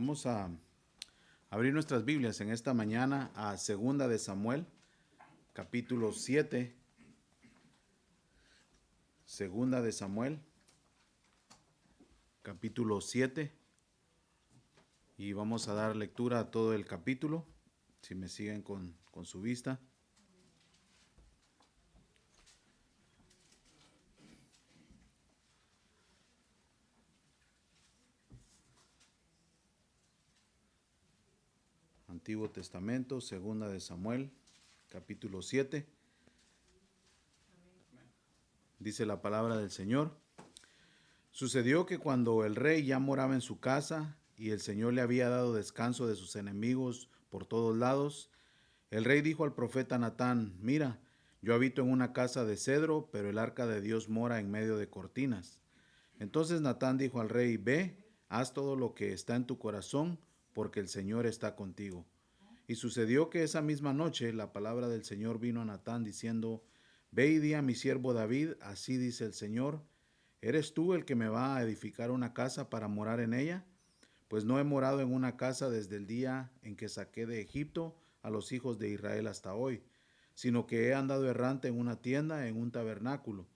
Vamos a abrir nuestras Biblias en esta mañana a Segunda de Samuel, capítulo 7. Segunda de Samuel, capítulo 7. Y vamos a dar lectura a todo el capítulo, si me siguen con su vista. Antiguo Testamento, Segunda de Samuel, capítulo 7. Dice la palabra del Señor. Sucedió que cuando el rey ya moraba en su casa y el Señor le había dado descanso de sus enemigos por todos lados, el rey dijo al profeta Natán: mira, yo habito en una casa de cedro, pero el arca de Dios mora en medio de cortinas. Entonces Natán dijo al rey: ve, haz todo lo que está en tu corazón, porque el Señor está contigo. Y sucedió que esa misma noche la palabra del Señor vino a Natán diciendo: ve y di a mi siervo David, así dice el Señor, ¿eres tú el que me va a edificar una casa para morar en ella? Pues no he morado en una casa desde el día en que saqué de Egipto a los hijos de Israel hasta hoy, sino que he andado errante en una tienda, en un tabernáculo.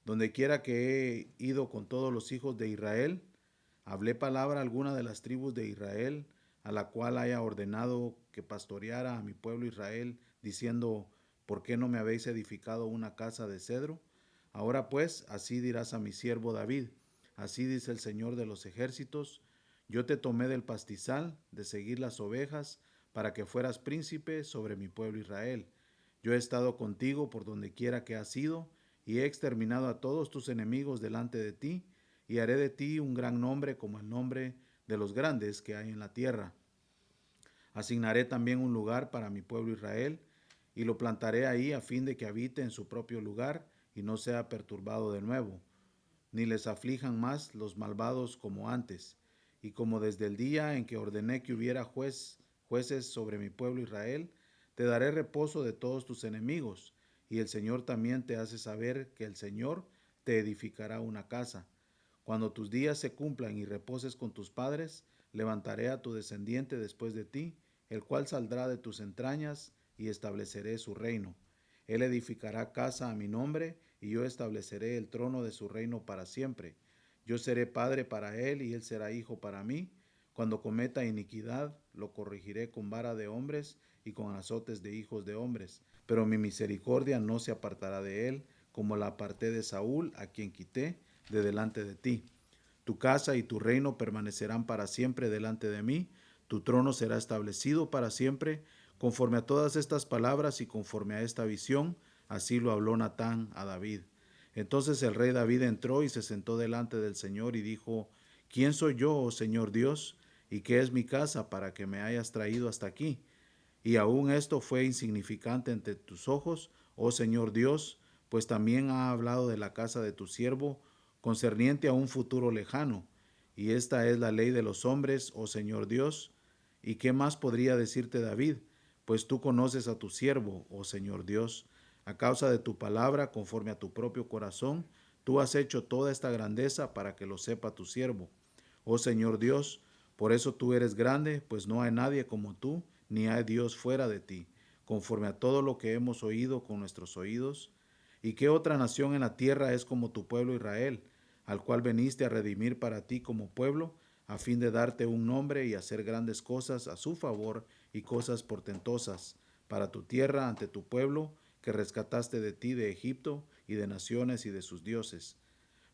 Donde quiera que he ido con todos los hijos de Israel, hablé palabra alguna de las tribus de Israel, a la cual haya ordenado que pastoreara a mi pueblo Israel, diciendo: ¿por qué no me habéis edificado una casa de cedro? Ahora pues, así dirás a mi siervo David: así dice el Señor de los ejércitos, yo te tomé del pastizal, de seguir las ovejas, para que fueras príncipe sobre mi pueblo Israel. Yo he estado contigo por donde quiera que has ido, y he exterminado a todos tus enemigos delante de ti, y haré de ti un gran nombre como el nombre de los grandes que hay en la tierra. Asignaré también un lugar para mi pueblo Israel, y lo plantaré ahí a fin de que habite en su propio lugar y no sea perturbado de nuevo, ni les aflijan más los malvados como antes. Y como desde el día en que ordené que hubiera jueces sobre mi pueblo Israel, te daré reposo de todos tus enemigos, y el Señor también te hace saber que el Señor te edificará una casa. Cuando tus días se cumplan y reposes con tus padres, levantaré a tu descendiente después de ti, el cual saldrá de tus entrañas, y estableceré su reino. Él edificará casa a mi nombre, y yo estableceré el trono de su reino para siempre. Yo seré padre para él, y él será hijo para mí. Cuando cometa iniquidad, lo corregiré con vara de hombres y con azotes de hijos de hombres. Pero mi misericordia no se apartará de él, como la aparté de Saúl, a quien quité de delante de ti. Tu casa y tu reino permanecerán para siempre delante de mí, tu trono será establecido para siempre. Conforme a todas estas palabras y conforme a esta visión, así lo habló Natán a David. Entonces el rey David entró y se sentó delante del Señor y dijo: ¿quién soy yo, oh Señor Dios? ¿Y qué es mi casa para que me hayas traído hasta aquí? Y aún esto fue insignificante ante tus ojos, oh Señor Dios, pues también ha hablado de la casa de tu siervo, concerniente a un futuro lejano. Y esta es la ley de los hombres, oh Señor Dios. ¿Y qué más podría decirte David? Pues tú conoces a tu siervo, oh Señor Dios. A causa de tu palabra, conforme a tu propio corazón, tú has hecho toda esta grandeza para que lo sepa tu siervo. Oh Señor Dios, por eso tú eres grande, pues no hay nadie como tú, ni hay Dios fuera de ti, conforme a todo lo que hemos oído con nuestros oídos. ¿Y qué otra nación en la tierra es como tu pueblo Israel, al cual veniste a redimir para ti como pueblo, a fin de darte un nombre y hacer grandes cosas a su favor y cosas portentosas para tu tierra ante tu pueblo, que rescataste de ti de Egipto y de naciones y de sus dioses?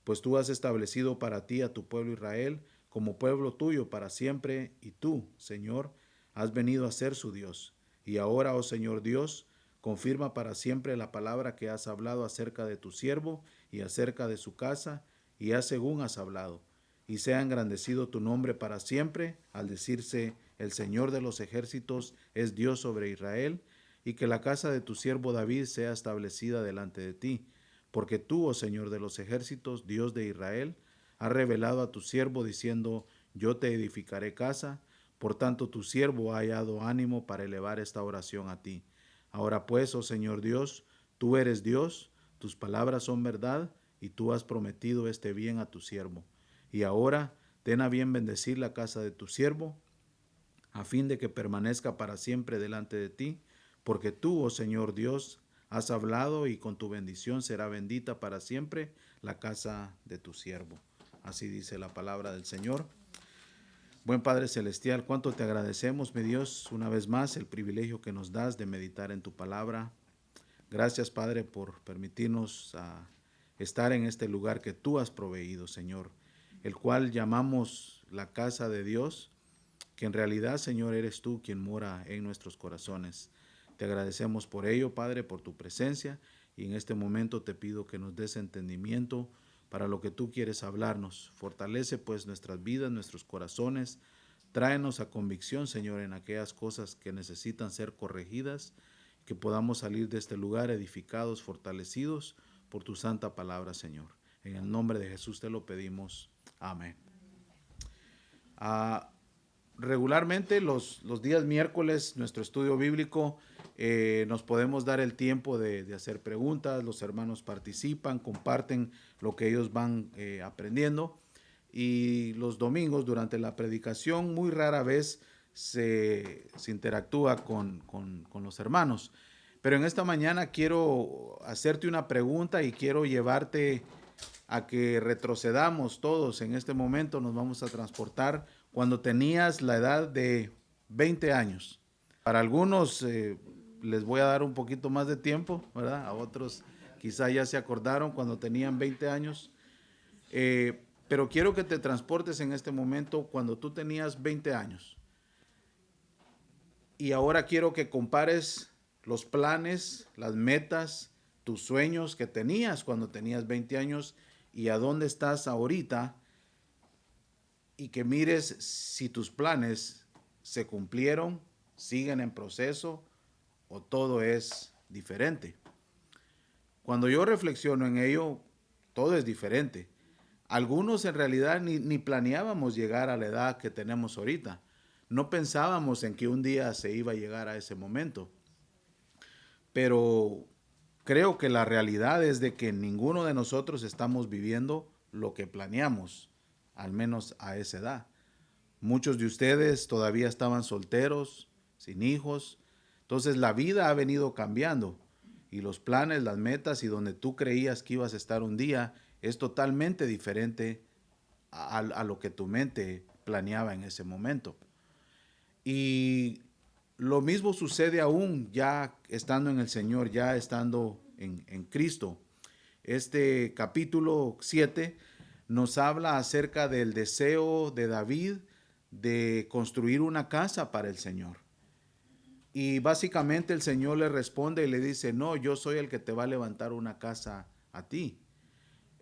Pues tú has establecido para ti a tu pueblo Israel como pueblo tuyo para siempre, y tú, Señor, has venido a ser su Dios. Y ahora, oh Señor Dios, confirma para siempre la palabra que has hablado acerca de tu siervo y acerca de su casa, y haz según has hablado. Y sea engrandecido tu nombre para siempre, al decirse: el Señor de los ejércitos es Dios sobre Israel, y que la casa de tu siervo David sea establecida delante de ti. Porque tú, oh Señor de los ejércitos, Dios de Israel, has revelado a tu siervo diciendo: yo te edificaré casa. Por tanto, tu siervo ha hallado ánimo para elevar esta oración a ti. Ahora pues, oh Señor Dios, tú eres Dios, tus palabras son verdad, y tú has prometido este bien a tu siervo. Y ahora, ten a bien bendecir la casa de tu siervo, a fin de que permanezca para siempre delante de ti, porque tú, oh Señor Dios, has hablado y con tu bendición será bendita para siempre la casa de tu siervo. Así dice la palabra del Señor. Buen Padre Celestial, cuánto te agradecemos, mi Dios, una vez más el privilegio que nos das de meditar en tu palabra. Gracias, Padre, por permitirnos estar en este lugar que tú has proveído, Señor, el cual llamamos la casa de Dios, que en realidad, Señor, eres tú quien mora en nuestros corazones. Te agradecemos por ello, Padre, por tu presencia, y en este momento te pido que nos des entendimiento para lo que tú quieres hablarnos. Fortalece pues nuestras vidas, nuestros corazones. Tráenos a convicción, Señor, en aquellas cosas que necesitan ser corregidas, que podamos salir de este lugar edificados, fortalecidos por tu santa palabra, Señor. En el nombre de Jesús te lo pedimos. Amén. Regularmente los días miércoles, nuestro estudio bíblico, nos podemos dar el tiempo de hacer preguntas. Los hermanos participan, comparten lo que ellos van aprendiendo. Y los domingos, durante la predicación, muy rara vez se interactúa con los hermanos. Pero en esta mañana quiero hacerte una pregunta y quiero llevarte a que retrocedamos todos. En este momento nos vamos a transportar cuando tenías la edad de 20 años. Para algunos les voy a dar un poquito más de tiempo, ¿verdad? A otros quizá ya se acordaron cuando tenían 20 años. Pero quiero que te transportes en este momento cuando tú tenías 20 años. Y ahora quiero que compares los planes, las metas, tus sueños que tenías cuando tenías 20 años y a dónde estás ahorita, y que mires si tus planes se cumplieron, siguen en proceso o todo es diferente. Cuando yo reflexiono en ello, todo es diferente. Algunos en realidad ni planeábamos llegar a la edad que tenemos ahorita. No pensábamos en que un día se iba a llegar a ese momento. Pero creo que la realidad es de que ninguno de nosotros estamos viviendo lo que planeamos, al menos a esa edad. Muchos de ustedes todavía estaban solteros, sin hijos. Entonces la vida ha venido cambiando y los planes, las metas y donde tú creías que ibas a estar un día es totalmente diferente a lo que tu mente planeaba en ese momento. Y lo mismo sucede aún ya estando en el Señor, ya estando en Cristo. Este capítulo 7 nos habla acerca del deseo de David de construir una casa para el Señor. Y básicamente el Señor le responde y le dice, no, yo soy el que te va a levantar una casa a ti.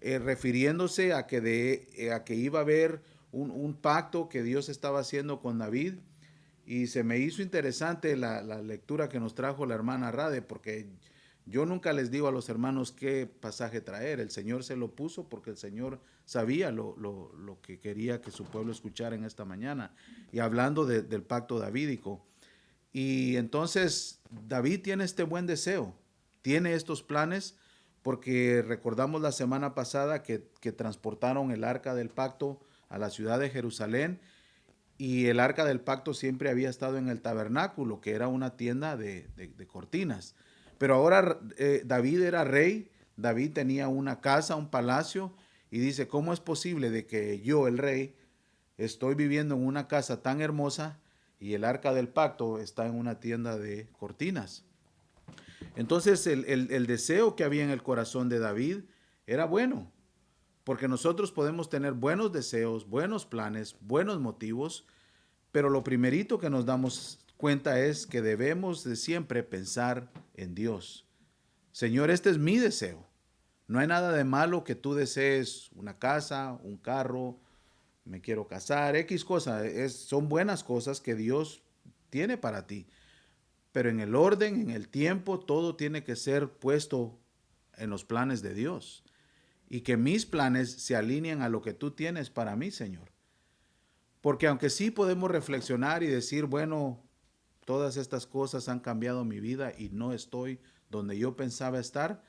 Refiriéndose a que iba a haber un pacto que Dios estaba haciendo con David. Y se me hizo interesante la lectura que nos trajo la hermana Rade, porque yo nunca les digo a los hermanos qué pasaje traer. El Señor se lo puso porque el Señor sabía lo que quería que su pueblo escuchara en esta mañana. Y hablando del pacto davídico. Y entonces David tiene este buen deseo, tiene estos planes, porque recordamos la semana pasada que transportaron el arca del pacto a la ciudad de Jerusalén, y el arca del pacto siempre había estado en el tabernáculo, que era una tienda de cortinas. Pero ahora David era rey, David tenía una casa, un palacio, y dice, ¿cómo es posible de que yo, el rey, estoy viviendo en una casa tan hermosa y el arca del pacto está en una tienda de cortinas? Entonces el deseo que había en el corazón de David era bueno, porque nosotros podemos tener buenos deseos, buenos planes, buenos motivos, pero lo primerito que nos damos cuenta es que debemos de siempre pensar en Dios. Señor, este es mi deseo. No hay nada de malo que tú desees una casa, un carro, me quiero casar, X cosa. Son buenas cosas que Dios tiene para ti. Pero en el orden, en el tiempo, todo tiene que ser puesto en los planes de Dios. Y que mis planes se alineen a lo que tú tienes para mí, Señor. Porque aunque sí podemos reflexionar y decir, bueno, todas estas cosas han cambiado mi vida y no estoy donde yo pensaba estar,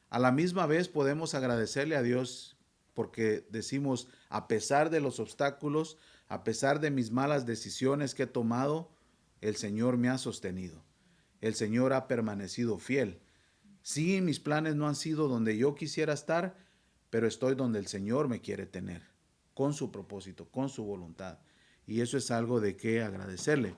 a la misma vez podemos agradecerle a Dios porque decimos, a pesar de los obstáculos, A pesar de mis malas decisiones que he tomado, el Señor me ha sostenido. El Señor ha permanecido fiel. Sí, mis planes no han sido donde yo quisiera estar, pero estoy donde el Señor me quiere tener, con su propósito, con su voluntad. Y eso es algo de qué agradecerle.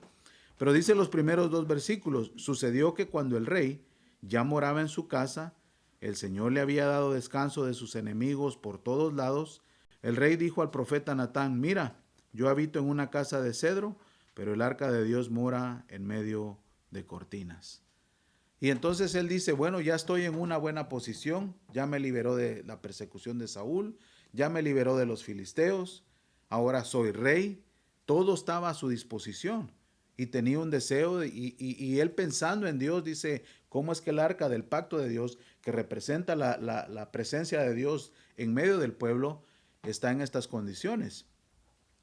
Pero dice los primeros 2 versículos, sucedió que cuando el rey ya moraba en su casa, el Señor le había dado descanso de sus enemigos por todos lados. El rey dijo al profeta Natán, mira, yo habito en una casa de cedro, pero el arca de Dios mora en medio de cortinas. Y entonces él dice, bueno, ya estoy en una buena posición, ya me liberó de la persecución de Saúl, ya me liberó de los filisteos, ahora soy rey, todo estaba a su disposición y tenía un deseo y él pensando en Dios dice, ¿cómo es que el arca del pacto de Dios, que representa la presencia de Dios en medio del pueblo, está en estas condiciones?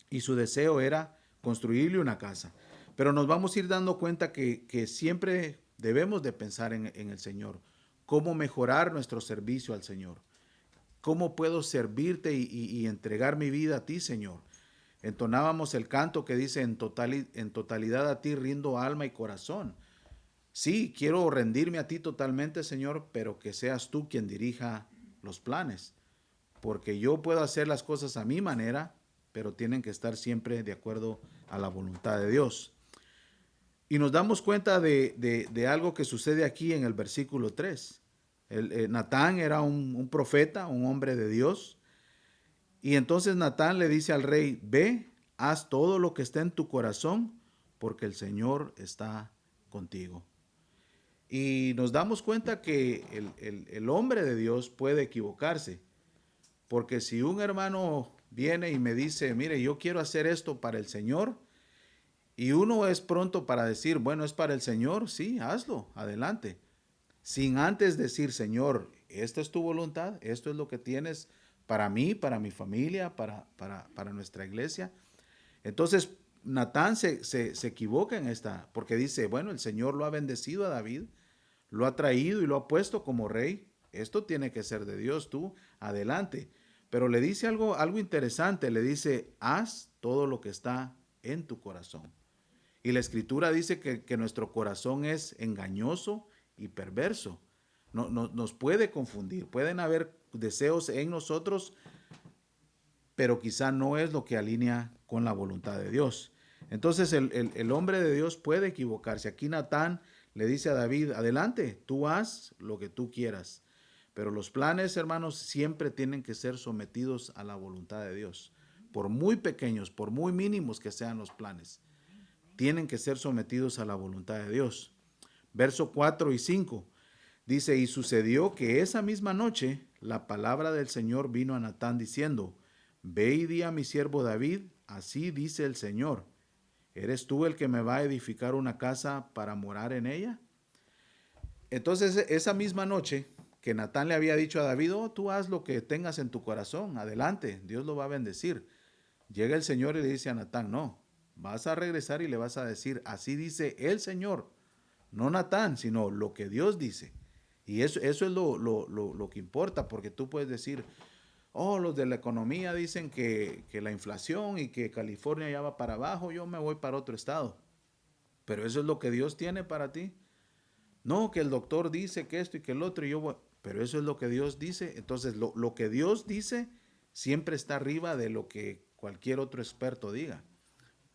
Y su deseo era construirle una casa. Pero nos vamos a ir dando cuenta que siempre debemos de pensar en el Señor. Cómo mejorar nuestro servicio al Señor. Cómo puedo servirte y entregar mi vida a ti, Señor. Entonábamos el canto que dice, en totalidad a ti rindo alma y corazón. Sí, quiero rendirme a ti totalmente, Señor, pero que seas tú quien dirija los planes. Porque yo puedo hacer las cosas a mi manera, pero tienen que estar siempre de acuerdo a la voluntad de Dios. Y nos damos cuenta de algo que sucede aquí en el versículo 3. Natán era un profeta, un hombre de Dios. Y entonces Natán le dice al rey, ve, haz todo lo que esté en tu corazón, porque el Señor está contigo. Y nos damos cuenta que el hombre de Dios puede equivocarse. Porque si un hermano viene y me dice, mire, yo quiero hacer esto para el Señor, y uno es pronto para decir, bueno, es para el Señor, sí, hazlo, adelante. Sin antes decir, Señor, esta es tu voluntad, esto es lo que tienes para mí, para mi familia, para nuestra iglesia. Entonces, Natán se equivoca en esta, porque dice, bueno, el Señor lo ha bendecido a David, lo ha traído y lo ha puesto como rey. Esto tiene que ser de Dios, tú, adelante. Pero le dice algo interesante, le dice, haz todo lo que está en tu corazón. Y la escritura dice que nuestro corazón es engañoso y perverso. Nos puede confundir, pueden haber deseos en nosotros, pero quizá no es lo que alinea con la voluntad de Dios. Entonces el hombre de Dios puede equivocarse. Aquí Natán le dice a David, adelante, tú haz lo que tú quieras. Pero los planes, hermanos, siempre tienen que ser sometidos a la voluntad de Dios. Por muy pequeños, por muy mínimos que sean los planes, tienen que ser sometidos a la voluntad de Dios. Verso 4 y 5 dice, y sucedió que esa misma noche la palabra del Señor vino a Natán diciendo, ve y di a mi siervo David, así dice el Señor, ¿eres tú el que me va a edificar una casa para morar en ella? Entonces esa misma noche que Natán le había dicho a David, oh, tú haz lo que tengas en tu corazón, adelante, Dios lo va a bendecir. Llega el Señor y le dice a Natán, no, vas a regresar y le vas a decir, así dice el Señor, no Natán, sino lo que Dios dice. Y eso es lo que importa, porque tú puedes decir, oh, los de la economía dicen que la inflación y que California ya va para abajo, yo me voy para otro estado. Pero eso es lo que Dios tiene para ti. No, que el doctor dice que esto y que el otro, y yo voy, pero eso es lo que Dios dice. Entonces, lo que Dios dice siempre está arriba de lo que cualquier otro experto diga,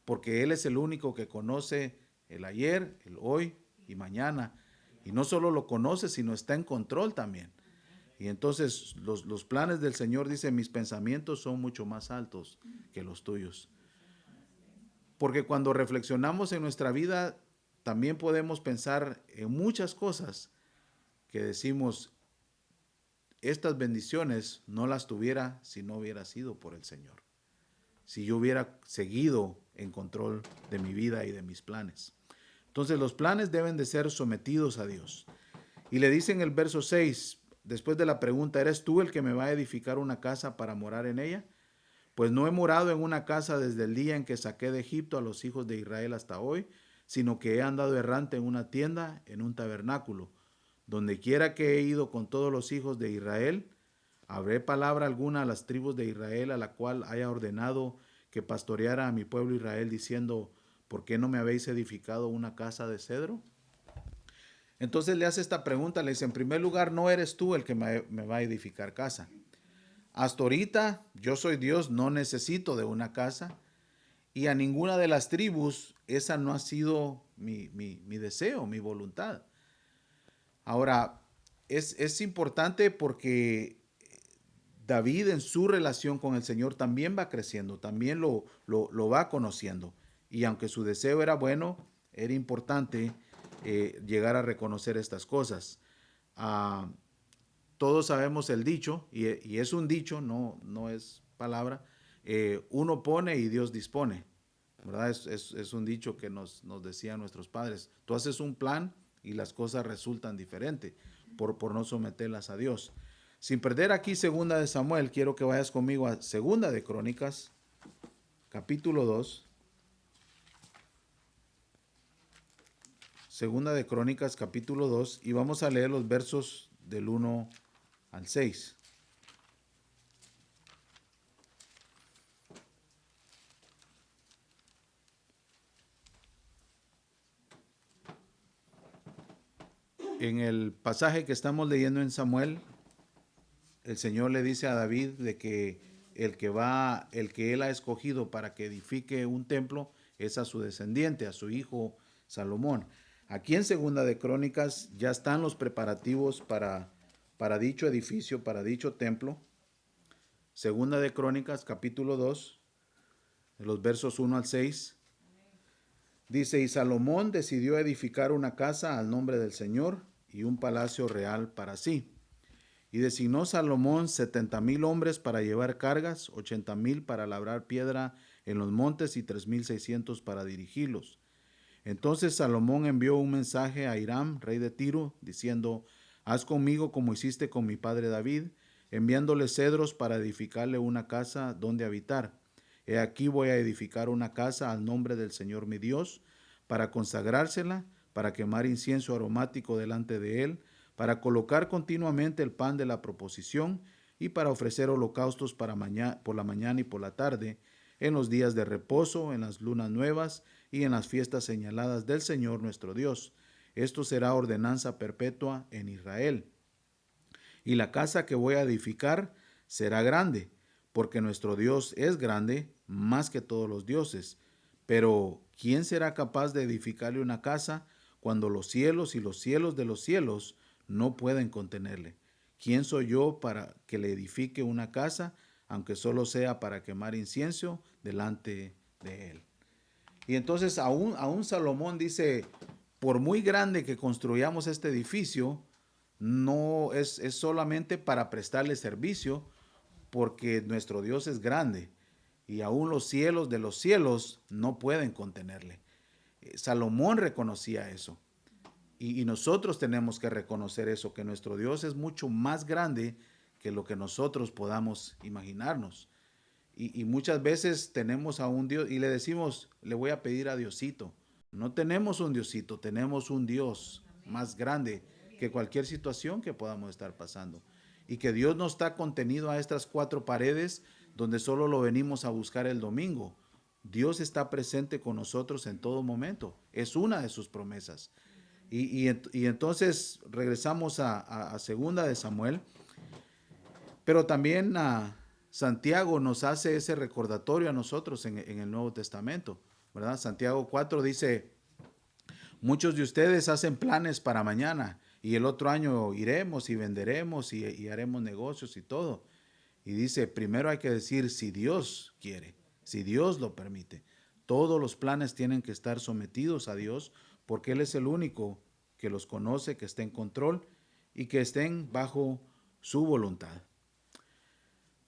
porque Él es el único que conoce el ayer, el hoy y mañana. Y no solo lo conoce, sino está en control también. Y entonces los planes del Señor, dice, mis pensamientos son mucho más altos que los tuyos. Porque cuando reflexionamos en nuestra vida, también podemos pensar en muchas cosas que decimos, estas bendiciones no las tuviera si no hubiera sido por el Señor. Si yo hubiera seguido en control de mi vida y de mis planes. Entonces los planes deben de ser sometidos a Dios. Y le dice en el verso 6, después de la pregunta, ¿eres tú el que me va a edificar una casa para morar en ella? Pues no he morado en una casa desde el día en que saqué de Egipto a los hijos de Israel hasta hoy, sino que he andado errante en una tienda, en un tabernáculo. Donde quiera que he ido con todos los hijos de Israel, habré palabra alguna a las tribus de Israel a la cual haya ordenado que pastoreara a mi pueblo Israel diciendo, ¿por qué no me habéis edificado una casa de cedro? Entonces le hace esta pregunta, le dice, en primer lugar, no eres tú el que me va a edificar casa. Hasta ahorita yo soy Dios, no necesito de una casa. Y a ninguna de las tribus esa no ha sido mi deseo, mi voluntad. Ahora, es importante porque David en su relación con el Señor también va creciendo, también lo va conociendo. Y aunque su deseo era bueno, era importante llegar a reconocer estas cosas. Ah, todos sabemos el dicho, y es un dicho, no es palabra, uno pone y Dios dispone, ¿verdad? Es un dicho que nos decían nuestros padres. Tú haces un plan y las cosas resultan diferentes por no someterlas a Dios. Sin perder aquí segunda de Samuel, quiero que vayas conmigo a segunda de Crónicas, capítulo 2. Segunda de Crónicas, capítulo 2, y vamos a leer los versos del 1 al 6. En el pasaje que estamos leyendo en Samuel, el Señor le dice a David de que el que él ha escogido para que edifique un templo es a su descendiente, a su hijo Salomón. Aquí en Segunda de Crónicas ya están los preparativos para dicho edificio, para dicho templo. Segunda de Crónicas, capítulo 2, de los versos 1 al 6. Dice, y Salomón decidió edificar una casa al nombre del Señor y un palacio real para sí. Y designó Salomón 70,000 hombres para llevar cargas, 80,000 para labrar piedra en los montes y 3,600 para dirigirlos. Entonces Salomón envió un mensaje a Hiram, rey de Tiro, diciendo, haz conmigo como hiciste con mi padre David, enviándole cedros para edificarle una casa donde habitar. He aquí voy a edificar una casa al nombre del Señor mi Dios, para consagrársela, para quemar incienso aromático delante de él, para colocar continuamente el pan de la proposición y para ofrecer holocaustos por la mañana y por la tarde, en los días de reposo, en las lunas nuevas y en las fiestas señaladas del Señor nuestro Dios. Esto será ordenanza perpetua en Israel. Y la casa que voy a edificar será grande, porque nuestro Dios es grande más que todos los dioses. Pero ¿quién será capaz de edificarle una casa cuando los cielos y los cielos de los cielos no pueden contenerle? ¿Quién soy yo para que le edifique una casa, aunque solo sea para quemar incienso delante de él? Y entonces aún Salomón dice, por muy grande que construyamos este edificio, no es solamente para prestarle servicio, porque nuestro Dios es grande y aún los cielos de los cielos no pueden contenerle. Salomón reconocía eso. Y nosotros tenemos que reconocer eso, que nuestro Dios es mucho más grande que lo que nosotros podamos imaginarnos. Y muchas veces tenemos a un Dios y le decimos, le voy a pedir a Diosito. No tenemos un Diosito, tenemos un Dios más grande que cualquier situación que podamos estar pasando. Y que Dios no está contenido a estas cuatro paredes donde solo lo venimos a buscar el domingo. Dios está presente con nosotros en todo momento. Es una de sus promesas. Y entonces regresamos a segunda de Samuel, pero también Santiago nos hace ese recordatorio a nosotros en el Nuevo Testamento, ¿verdad? Santiago 4 dice, muchos de ustedes hacen planes para mañana y el otro año iremos y venderemos y haremos negocios y todo. Y dice, primero hay que decir si Dios quiere, si Dios lo permite. Todos los planes tienen que estar sometidos a Dios porque Él es el único que los conoce, que está en control y que estén bajo su voluntad.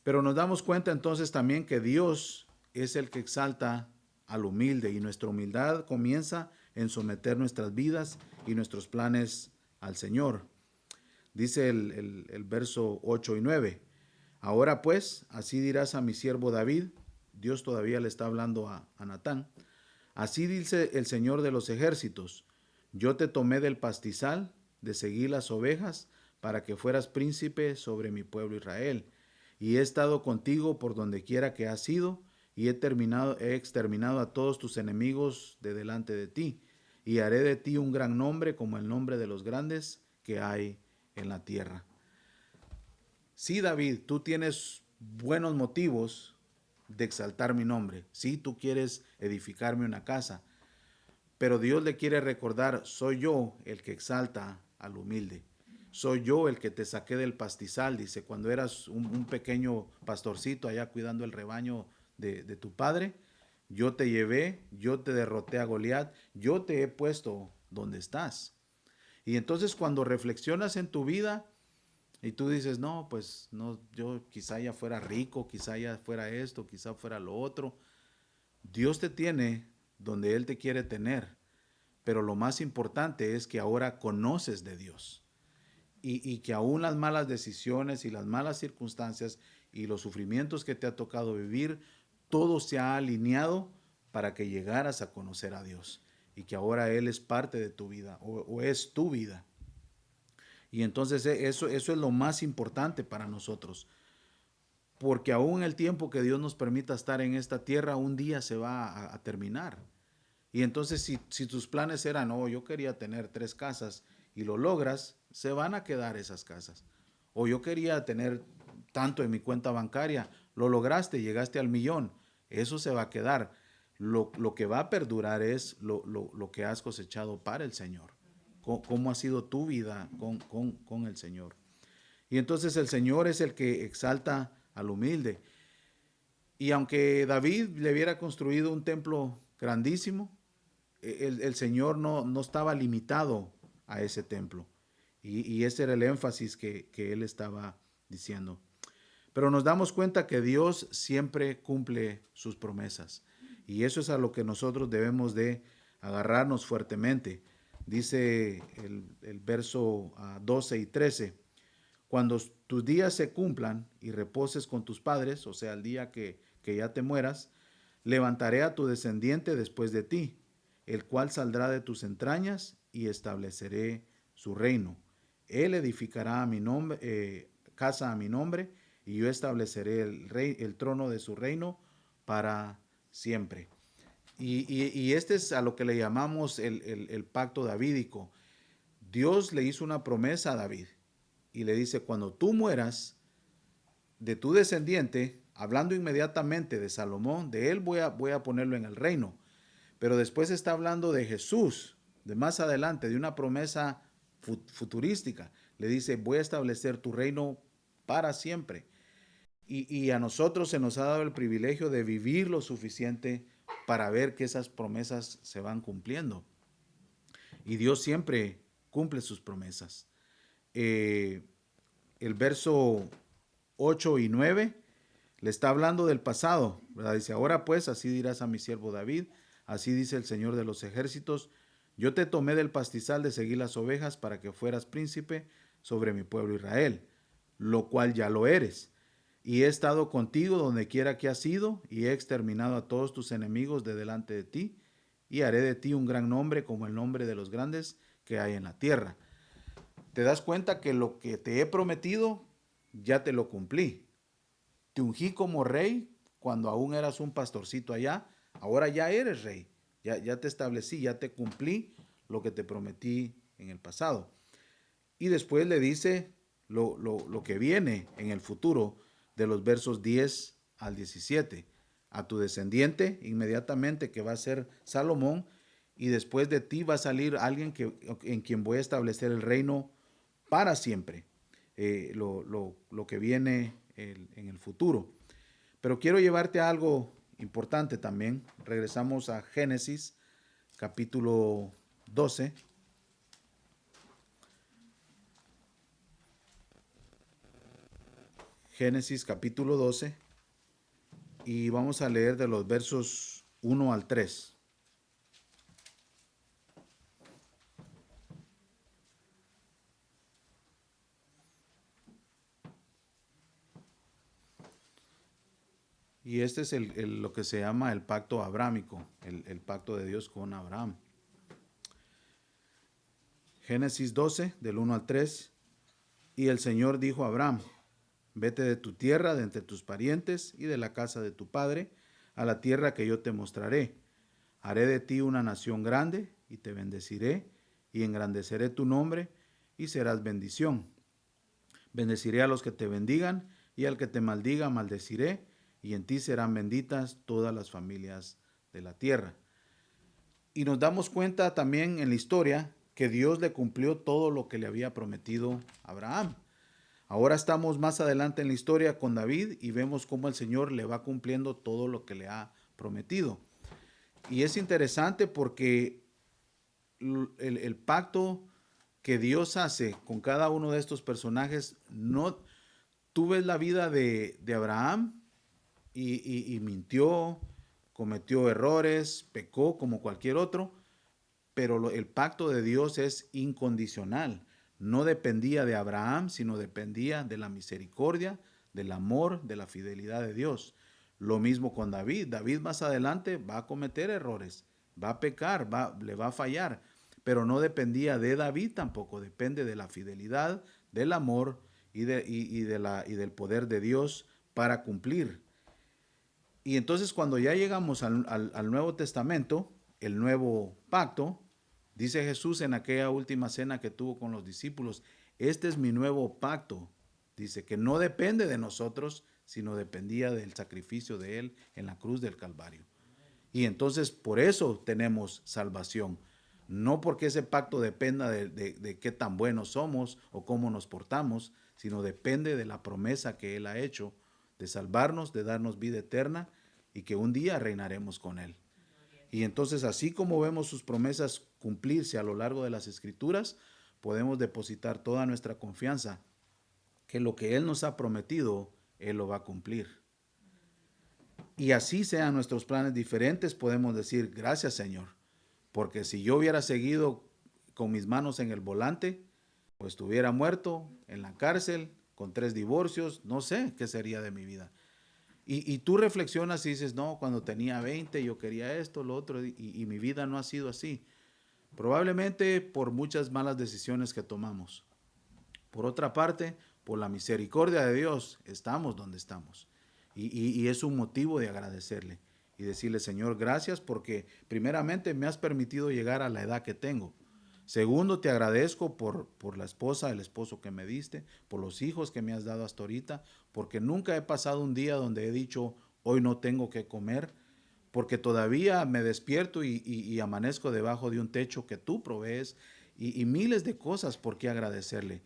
Pero nos damos cuenta entonces también que Dios es el que exalta al humilde y nuestra humildad comienza en someter nuestras vidas y nuestros planes al Señor. Dice el verso 8 y 9. Ahora pues, así dirás a mi siervo David, Dios todavía le está hablando a Natán, así dice el Señor de los ejércitos, yo te tomé del pastizal, de seguir las ovejas, para que fueras príncipe sobre mi pueblo Israel, y he estado contigo por donde quiera que has ido, y he exterminado a todos tus enemigos de delante de ti, y haré de ti un gran nombre como el nombre de los grandes que hay en la tierra. Sí, David, tú tienes buenos motivos de exaltar mi nombre. Sí, tú quieres edificarme una casa, pero Dios le quiere recordar, soy yo el que exalta al humilde. Soy yo el que te saqué del pastizal, dice, cuando eras un pequeño pastorcito allá cuidando el rebaño de tu padre. Yo te llevé, yo te derroté a Goliat, yo te he puesto donde estás. Y entonces cuando reflexionas en tu vida y tú dices, no, pues no, yo quizá ya fuera rico, quizá ya fuera esto, quizá fuera lo otro. Dios te tiene donde Él te quiere tener, pero lo más importante es que ahora conoces de Dios y que aún las malas decisiones y las malas circunstancias y los sufrimientos que te ha tocado vivir, todo se ha alineado para que llegaras a conocer a Dios y que ahora Él es parte de tu vida o es tu vida. Y entonces eso es lo más importante para nosotros, porque aún el tiempo que Dios nos permita estar en esta tierra, un día se va a terminar. Y entonces si tus planes eran, oh, yo quería tener 3 casas y lo logras, se van a quedar esas casas. O yo quería tener tanto en mi cuenta bancaria, lo lograste, llegaste al millón, eso se va a quedar. Lo que va a perdurar es lo que has cosechado para el Señor. Cómo ha sido tu vida con el Señor. Y entonces el Señor es el que exalta al humilde. Y aunque David le hubiera construido un templo grandísimo, el Señor no estaba limitado a ese templo. Y ese era el énfasis que él estaba diciendo. Pero nos damos cuenta que Dios siempre cumple sus promesas. Y eso es a lo que nosotros debemos de agarrarnos fuertemente. Dice el verso 12 y 13. Cuando tus días se cumplan y reposes con tus padres, o sea, el día que ya te mueras, levantaré a tu descendiente después de ti, el cual saldrá de tus entrañas y estableceré su reino. Él edificará a mi nombre, casa a mi nombre, y yo estableceré el trono de su reino para siempre. Y este es a lo que le llamamos el pacto davídico. Dios le hizo una promesa a David y le dice, cuando tú mueras, de tu descendiente, hablando inmediatamente de Salomón, de él voy a ponerlo en el reino. Pero después está hablando de Jesús, de más adelante, de una promesa futurística. Le dice, voy a establecer tu reino para siempre. Y a nosotros se nos ha dado el privilegio de vivir lo suficiente para ver que esas promesas se van cumpliendo. Y Dios siempre cumple sus promesas. El verso 8 y 9 le está hablando del pasado, ¿verdad? Dice, ahora pues, así dirás a mi siervo David, así dice el Señor de los ejércitos, yo te tomé del pastizal de seguir las ovejas para que fueras príncipe sobre mi pueblo Israel, lo cual ya lo eres. Y he estado contigo donde quiera que has ido, y he exterminado a todos tus enemigos de delante de ti, y haré de ti un gran nombre como el nombre de los grandes que hay en la tierra. Te das cuenta que lo que te he prometido, ya te lo cumplí. Te ungí como rey cuando aún eras un pastorcito allá, ahora ya eres rey, ya te establecí, ya te cumplí lo que te prometí en el pasado. Y después le dice lo que viene en el futuro de los versos 10 al 17. A tu descendiente inmediatamente, que va a ser Salomón, y después de ti va a salir alguien en quien voy a establecer el reino para siempre. Lo que viene en el futuro. Pero quiero llevarte a algo importante también. Regresamos a Génesis capítulo 12. Génesis capítulo 12 y vamos a leer de los versos 1 al 3. Y este es lo que se llama el pacto abrámico, el pacto de Dios con Abraham. Génesis 12, del 1 al 3. Y el Señor dijo a Abraham, vete de tu tierra, de entre tus parientes y de la casa de tu padre, a la tierra que yo te mostraré. Haré de ti una nación grande y te bendeciré y engrandeceré tu nombre y serás bendición. Bendeciré a los que te bendigan y al que te maldiga maldeciré, y en ti serán benditas todas las familias de la tierra. Y nos damos cuenta también en la historia que Dios le cumplió todo lo que le había prometido a Abraham. Ahora estamos más adelante en la historia con David y vemos cómo el Señor le va cumpliendo todo lo que le ha prometido. Y es interesante porque el pacto que Dios hace con cada uno de estos personajes, no, tú ves la vida de Abraham y mintió, cometió errores, pecó como cualquier otro, pero el pacto de Dios es incondicional. No dependía de Abraham, sino dependía de la misericordia, del amor, de la fidelidad de Dios. Lo mismo con David. David más adelante va a cometer errores, va a pecar, le va a fallar, pero no dependía de David tampoco, depende de la fidelidad, del amor y del poder de Dios para cumplir. Y entonces cuando ya llegamos al Nuevo Testamento, el nuevo pacto, dice Jesús en aquella última cena que tuvo con los discípulos, este es mi nuevo pacto. Dice que no depende de nosotros, sino dependía del sacrificio de Él en la cruz del Calvario. Y entonces por eso tenemos salvación. No porque ese pacto dependa de qué tan buenos somos o cómo nos portamos, sino depende de la promesa que Él ha hecho de salvarnos, de darnos vida eterna y que un día reinaremos con Él. Y entonces, así como vemos sus promesas cumplirse a lo largo de las Escrituras, podemos depositar toda nuestra confianza que lo que Él nos ha prometido, Él lo va a cumplir. Y así sean nuestros planes diferentes, podemos decir, gracias Señor, porque si yo hubiera seguido con mis manos en el volante, pues estuviera muerto en la cárcel, con 3 divorcios, no sé qué sería de mi vida. Y tú reflexionas y dices, no, cuando tenía 20 yo quería esto, lo otro, y mi vida no ha sido así. Probablemente por muchas malas decisiones que tomamos. Por otra parte, por la misericordia de Dios, estamos donde estamos. Y es un motivo de agradecerle y decirle, Señor, gracias porque primeramente me has permitido llegar a la edad que tengo. Segundo, te agradezco por la esposa, el esposo que me diste, por los hijos que me has dado hasta ahorita, porque nunca he pasado un día donde he dicho, hoy no tengo que comer, porque todavía me despierto y amanezco debajo de un techo que tú provees y miles de cosas por qué agradecerle.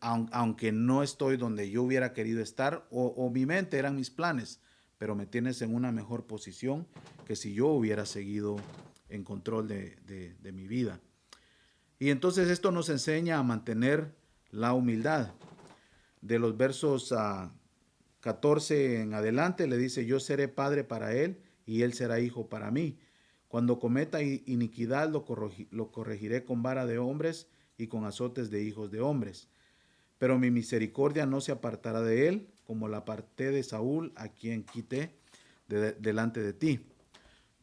Aunque no estoy donde yo hubiera querido estar o mi mente eran mis planes, pero me tienes en una mejor posición que si yo hubiera seguido en control de mi vida. Y entonces esto nos enseña a mantener la humildad. De los versos 14 en adelante le dice, yo seré padre para él y él será hijo para mí. Cuando cometa iniquidad lo corregiré con vara de hombres y con azotes de hijos de hombres. Pero mi misericordia no se apartará de él, como la aparté de Saúl, a quien quité delante de ti.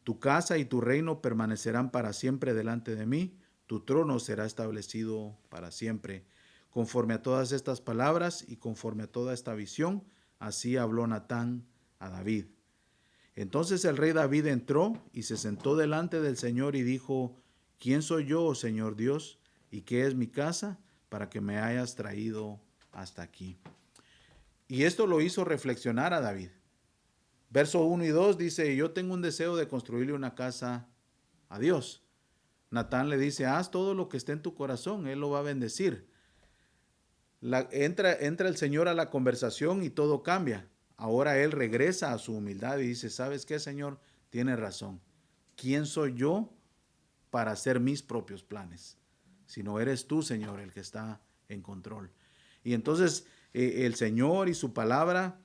Tu casa y tu reino permanecerán para siempre delante de mí, tu trono será establecido para siempre. Conforme a todas estas palabras y conforme a toda esta visión, así habló Natán a David. Entonces el rey David entró y se sentó delante del Señor y dijo, ¿quién soy yo, oh Señor Dios? ¿Y qué es mi casa para que me hayas traído hasta aquí? Y esto lo hizo reflexionar a David. Verso 1 y 2 dice, yo tengo un deseo de construirle una casa a Dios. Natán le dice, haz todo lo que esté en tu corazón, Él lo va a bendecir. Entra el Señor a la conversación y todo cambia. Ahora Él regresa a su humildad y dice, ¿sabes qué, Señor? Tienes razón. ¿Quién soy yo para hacer mis propios planes? Si no eres tú, Señor, el que está en control. Y entonces el Señor y su palabra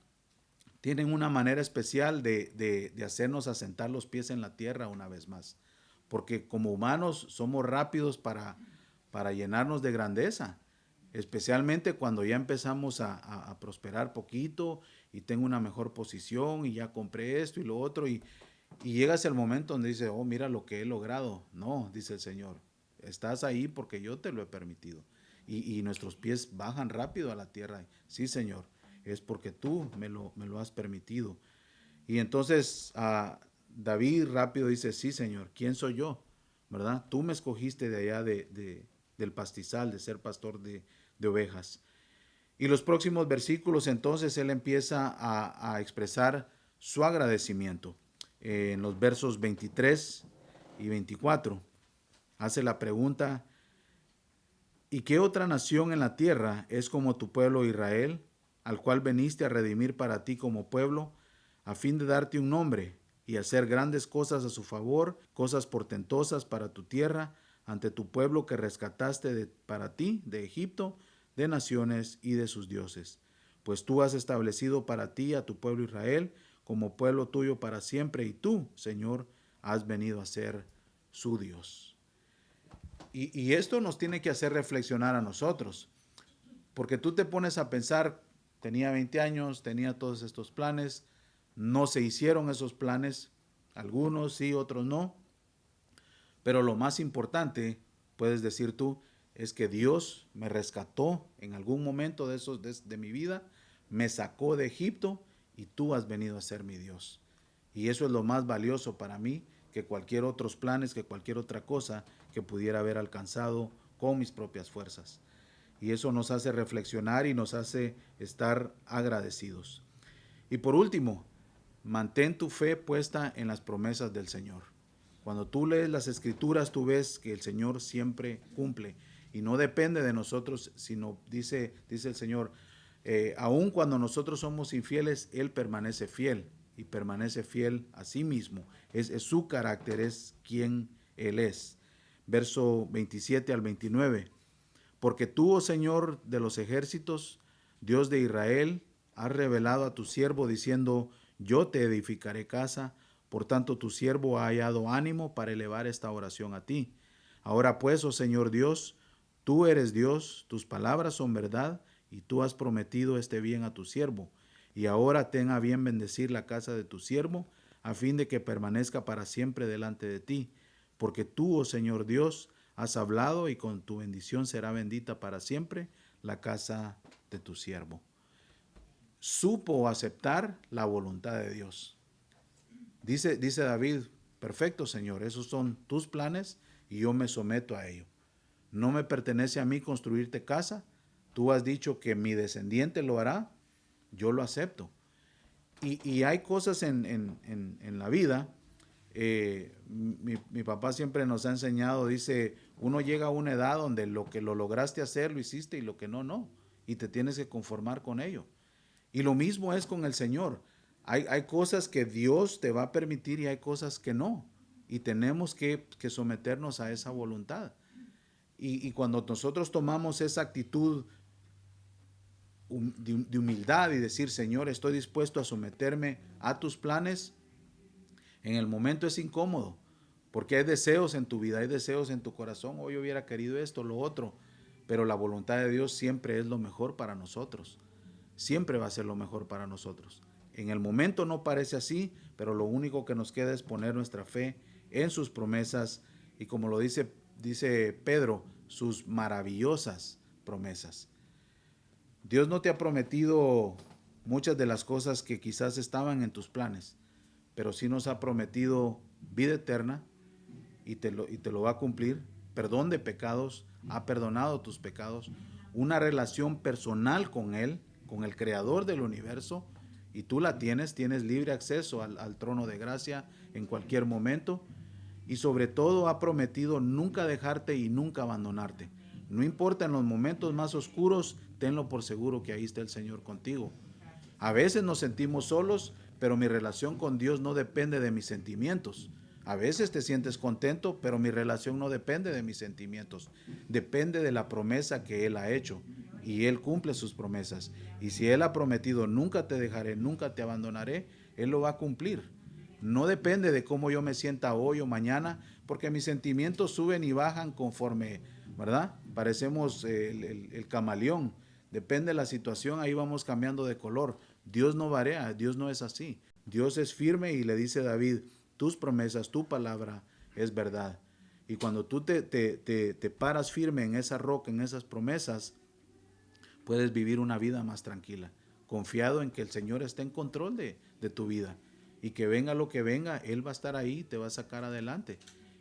tienen una manera especial de hacernos asentar los pies en la tierra una vez más. Porque como humanos somos rápidos para llenarnos de grandeza, especialmente cuando ya empezamos a prosperar poquito y tengo una mejor posición y ya compré esto y lo otro y llegas el momento donde dices, oh, mira lo que he logrado. No, dice el Señor, estás ahí porque yo te lo he permitido. Y nuestros pies bajan rápido a la tierra. Sí, Señor, es porque tú me lo has permitido. Y entonces David rápido dice, sí, Señor, ¿quién soy yo? ¿Verdad? Tú me escogiste de allá del pastizal, de ser pastor de ovejas. Y los próximos versículos, entonces, él empieza a expresar su agradecimiento. En los versos 23 y 24, hace la pregunta, ¿y qué otra nación en la tierra es como tu pueblo Israel, al cual veniste a redimir para ti como pueblo, a fin de darte un nombre y hacer grandes cosas a su favor, cosas portentosas para tu tierra, ante tu pueblo que rescataste para ti de Egipto, de naciones y de sus dioses? Pues tú has establecido para ti a tu pueblo Israel como pueblo tuyo para siempre, y tú, Señor, has venido a ser su Dios. Y esto nos tiene que hacer reflexionar a nosotros, porque tú te pones a pensar, tenía 20 años, tenía todos estos planes, no se hicieron esos planes, algunos sí, otros no, pero lo más importante, puedes decir tú, es que Dios me rescató en algún momento de mi vida, me sacó de Egipto y tú has venido a ser mi Dios. Y eso es lo más valioso para mí que cualquier otros planes, que cualquier otra cosa que pudiera haber alcanzado con mis propias fuerzas. Y eso nos hace reflexionar y nos hace estar agradecidos. Y por último, mantén tu fe puesta en las promesas del Señor. Cuando tú lees las escrituras, tú ves que el Señor siempre cumple y no depende de nosotros, sino dice el Señor, aun cuando nosotros somos infieles, Él permanece fiel y permanece fiel a sí mismo. Es su carácter, es quien Él es. Verso 27 al 29. Porque tú, oh Señor de los ejércitos, Dios de Israel, has revelado a tu siervo diciendo, yo te edificaré casa, por tanto tu siervo ha hallado ánimo para elevar esta oración a ti. Ahora pues, oh Señor Dios, tú eres Dios, tus palabras son verdad, y tú has prometido este bien a tu siervo. Y ahora ten a bien bendecir la casa de tu siervo, a fin de que permanezca para siempre delante de ti. Porque tú, oh Señor Dios, has hablado, y con tu bendición será bendita para siempre la casa de tu siervo. Supo aceptar la voluntad de Dios. Dice David, perfecto, Señor, esos son tus planes y yo me someto a ello. No me pertenece a mí construirte casa. Tú has dicho que mi descendiente lo hará. Yo lo acepto. Y hay cosas en la vida. Mi papá siempre nos ha enseñado, dice, uno llega a una edad donde lo que lo lograste hacer, lo hiciste, y lo que no, no. Y te tienes que conformar con ello. Y lo mismo es con el Señor. Hay cosas que Dios te va a permitir y hay cosas que no. Y tenemos que someternos a esa voluntad. Y cuando nosotros tomamos esa actitud de humildad y decir, Señor, estoy dispuesto a someterme a tus planes, en el momento es incómodo, porque hay deseos en tu vida, hay deseos en tu corazón, hoy hubiera querido esto, lo otro, pero la voluntad de Dios siempre es lo mejor para nosotros, siempre va a ser lo mejor para nosotros. En el momento no parece así, pero lo único que nos queda es poner nuestra fe en sus promesas y, como lo dice Pedro, sus maravillosas promesas. Dios no te ha prometido muchas de las cosas que quizás estaban en tus planes, pero sí nos ha prometido vida eterna y te lo va a cumplir, perdón de pecados, ha perdonado tus pecados, una relación personal con Él, con el Creador del universo, y tú la tienes libre acceso al trono de gracia en cualquier momento, y sobre todo ha prometido nunca dejarte y nunca abandonarte. No importa en los momentos más oscuros, tenlo por seguro que ahí está el Señor contigo. A veces nos sentimos solos, pero mi relación con Dios no depende de mis sentimientos. A veces te sientes contento, pero mi relación no depende de mis sentimientos. Depende de la promesa que Él ha hecho. Y Él cumple sus promesas. Y si Él ha prometido, nunca te dejaré, nunca te abandonaré, Él lo va a cumplir. No depende de cómo yo me sienta hoy o mañana, porque mis sentimientos suben y bajan conforme, ¿verdad? Parecemos el camaleón. Depende de la situación, ahí vamos cambiando de color. Dios no varía, Dios no es así. Dios es firme y le dice a David, tus promesas, tu palabra es verdad. Y cuando tú te paras firme en esa roca, en esas promesas, puedes vivir una vida más tranquila, confiado en que el Señor está en control de tu vida. y que venga lo que venga, Él va a estar ahí, te va a sacar adelante.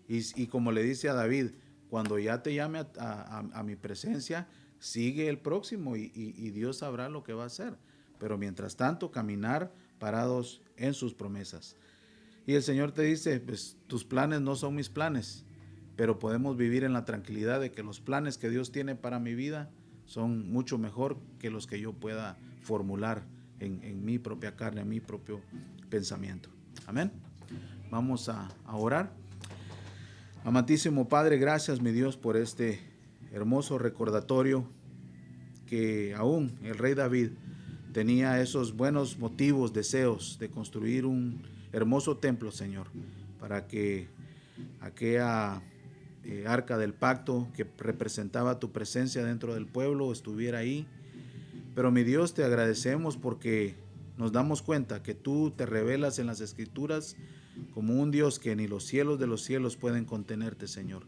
Y como le dice a David, cuando ya te llame a mi presencia, sigue el próximo y Dios sabrá lo que va a hacer. Pero mientras tanto, caminar parados en sus promesas. Y el Señor te dice, pues tus planes no son mis planes, pero podemos vivir en la tranquilidad de que los planes que Dios tiene para mi vida son mucho mejor que los que yo pueda formular en mi propia carne, en mi propio pensamiento. Amén. Vamos a orar. Amantísimo Padre, gracias mi Dios por este hermoso recordatorio que aún el rey David tenía esos buenos motivos, deseos de construir un hermoso templo, Señor, para que aquella arca del pacto que representaba tu presencia dentro del pueblo estuviera ahí. Pero mi Dios, te agradecemos porque nos damos cuenta que tú te revelas en las Escrituras como un Dios que ni los cielos de los cielos pueden contenerte, Señor.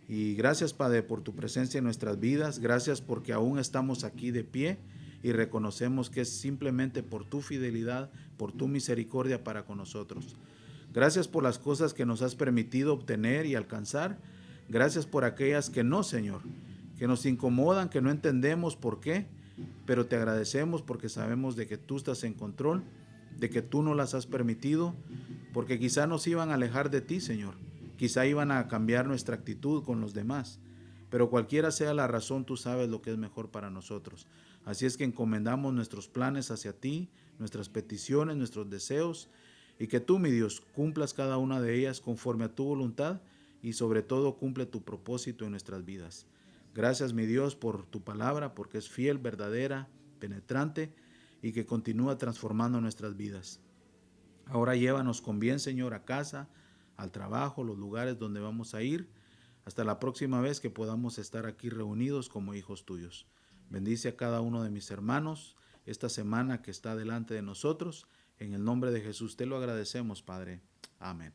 Y gracias, Padre, por tu presencia en nuestras vidas. Gracias porque aún estamos aquí de pie y reconocemos que es simplemente por tu fidelidad, por tu misericordia para con nosotros. Gracias por las cosas que nos has permitido obtener y alcanzar. Gracias por aquellas que no, Señor, que nos incomodan, que no entendemos por qué, pero te agradecemos porque sabemos de que tú estás en control, de que tú no las has permitido, porque quizá nos iban a alejar de ti, Señor. Quizá iban a cambiar nuestra actitud con los demás, pero cualquiera sea la razón, tú sabes lo que es mejor para nosotros. Así es que encomendamos nuestros planes hacia ti, nuestras peticiones, nuestros deseos, y que tú, mi Dios, cumplas cada una de ellas conforme a tu voluntad y sobre todo cumple tu propósito en nuestras vidas. Gracias, mi Dios, por tu palabra, porque es fiel, verdadera, penetrante y que continúa transformando nuestras vidas. Ahora llévanos con bien, Señor, a casa, al trabajo, los lugares donde vamos a ir, hasta la próxima vez que podamos estar aquí reunidos como hijos tuyos. Bendice a cada uno de mis hermanos esta semana que está delante de nosotros. En el nombre de Jesús te lo agradecemos, Padre. Amén.